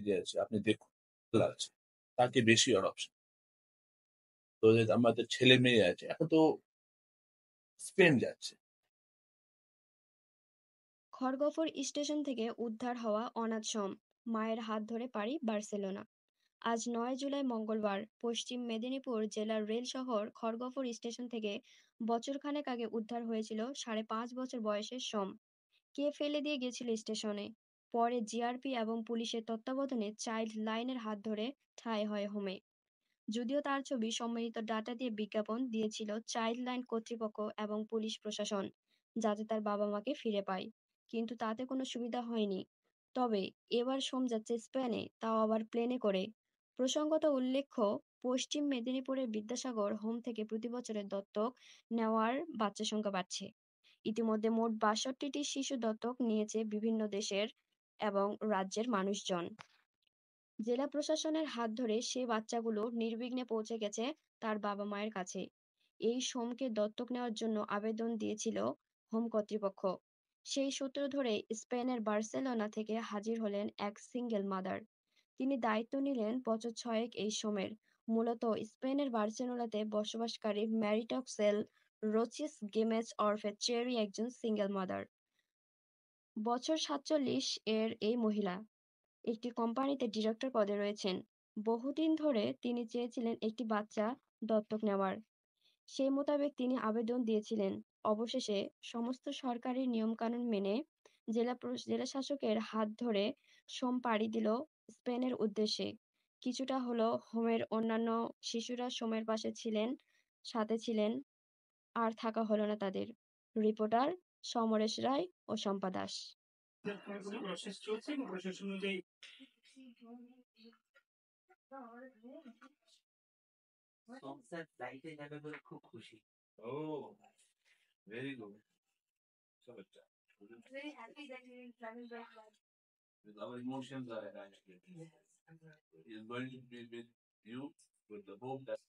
যে আছে আপনি দেখুন আছে তাকে বেশি আর অপশন। তো যে আমাদের ছেলে মেয়ে আছে এখন তো স্পেন যাচ্ছে। খড়গপুর স্টেশন থেকে উদ্ধার হওয়া অনাথ সম মায়ের হাত ধরে পাড়ি বার্সেলোনা। আজ 9 জুলাই মঙ্গলবার পশ্চিম মেদিনীপুর জেলার রেল শহর খড়গপুর স্টেশন থেকে বছরখানেক আগে উদ্ধার হয়েছিল 5.5 বছর বয়সের সম। কে ফেলে দিয়ে গেছিল স্টেশনে? পরে জিআরপি এবং পুলিশের তত্ত্বাবধানে চাইল্ড লাইনের হাত ধরে ঠাঁই হয় হোমে। যদিও তার ছবি সম্মিলিত ডাটা দিয়ে বিজ্ঞাপন দিয়েছিল চাইল্ড লাইন কর্তৃপক্ষ এবং পুলিশ প্রশাসন, যাতে তার বাবা মাকে ফিরে পায়, কিন্তু তাতে কোনো সুবিধা হয়নি। তবে এবার সোম যাচ্ছে স্পেনে, তাও আবার প্লেনে করে। প্রসঙ্গত উল্লেখ্য, পশ্চিম মেদিনীপুরের বিদ্যাসাগর হোম থেকে প্রতি বছরে দত্তক নেওয়ার বাচ্চা সংখ্যা বাড়ছে। ইতিমধ্যে মোট 62টি শিশু দত্তক নিয়েছে বিভিন্ন দেশের এবং রাজ্যের মানুষজন। জেলা প্রশাসনের হাত ধরে সে বাচ্চাগুলো নির্বিঘ্নে পৌঁছে গেছে তার বাবা মায়ের কাছে। এই সোমকে দত্তক নেওয়ার জন্য আবেদন দিয়েছিল হোম কর্তৃপক্ষ। সেই সূত্র ধরে স্পেনের বার্সেলোনা থেকে হাজির হলেন এক সিঙ্গেল মাদার। তিনি দায়িত্ব নিলেন বছর ছয়েক এই সোমের। মূলত স্পেনের বার্সেলোনাতে বসবাসকারী ম্যারিটক্সেল রোচিস গেমেজ অরফে চেরি একজন সিঙ্গেল মাদার। বছর 47 এর এই মহিলা একটি কোম্পানিতে ডিরেক্টর পদে রয়েছেন। বহুদিন ধরে তিনি চেয়েছিলেন একটি বাচ্চা দত্তক নেওয়ার। সেই মোতাবেক তিনি আবেদন দিয়েছিলেন। অবশেষে সমস্ত সরকারি নিয়মকানুন মেনে জেলা শাসকের হাত ধরে সোম পাড়ি দিল স্পেনের উদ্দেশ্যে। কিছুটা হলো হোমের অন্যান্য শিশুরা সোমের পাশে ছিলেন, সাথে ছিলেন, আর থাকা হলো না তাদের। রিপোর্টার সমরেশ রায় ও শম্পা দাস। প্রসেস চলছে এবং প্রসেস অনুযায়ী সংসার ফ্লাইটে যাবে বলে খুব খুশি। Oh very good. So very happy that he is traveling back with our emotions are attached to it. Yes. He is going to be with you with the hope that